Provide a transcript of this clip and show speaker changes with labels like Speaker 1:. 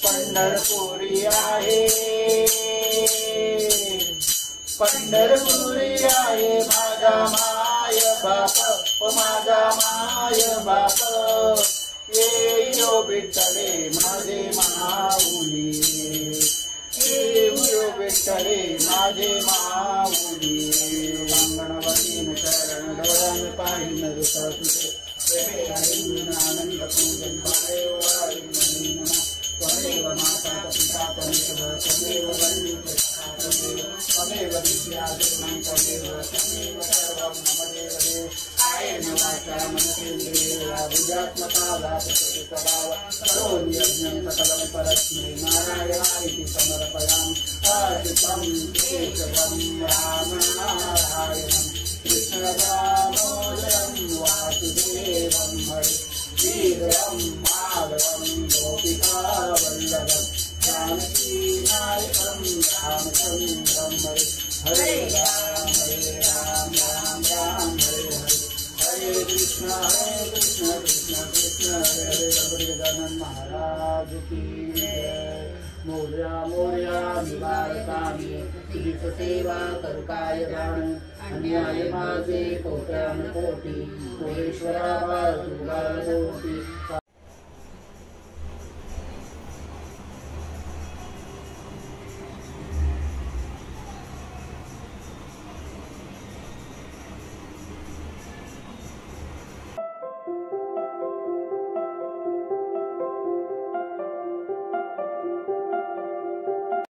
Speaker 1: पंढरपुरी आहे, पंढरपुरी आहे माझा माय बाप, माझा माय बाप. येयो विठ्ठले माझे माऊली, येयो विठ्ठले माझे माऊली. अंगणवाडीन शरण डोळ्यान पाहिन रुता तुझे, प्रेमे आनंद पूजन पाळे वारी म्हणून. त्वमेव माता पिता त्वमेव, त्वमेव बन्धु त्वमेव, त्वमेव विद्या त्वमेव, त्वमेव सर्व कायेन वाचा मनसेन्द्रियेण बुद्ध्यात्मका व्यापकते स्वभाव करोमि यज्ञं सकलं परस्मै नारायणाय समर्पयामि अर्पितं केशवं रामनारायणं कृष्णदामोदरं वासुदेवं हरे वीरं माधवं गोपिकावल्लभं जानकीनायकं रामचन्द्रं हरे राम राम राम हरे हरे हरे कृष्ण कृष्ण कृष्ण हरे हरे गजानन महाराज की जय मोरया मोरया निवारकामी तुझीच सेवा करू काय जाण अन्याय माझे कोट्यान कोटी कोरेश्वरा तुला दोषी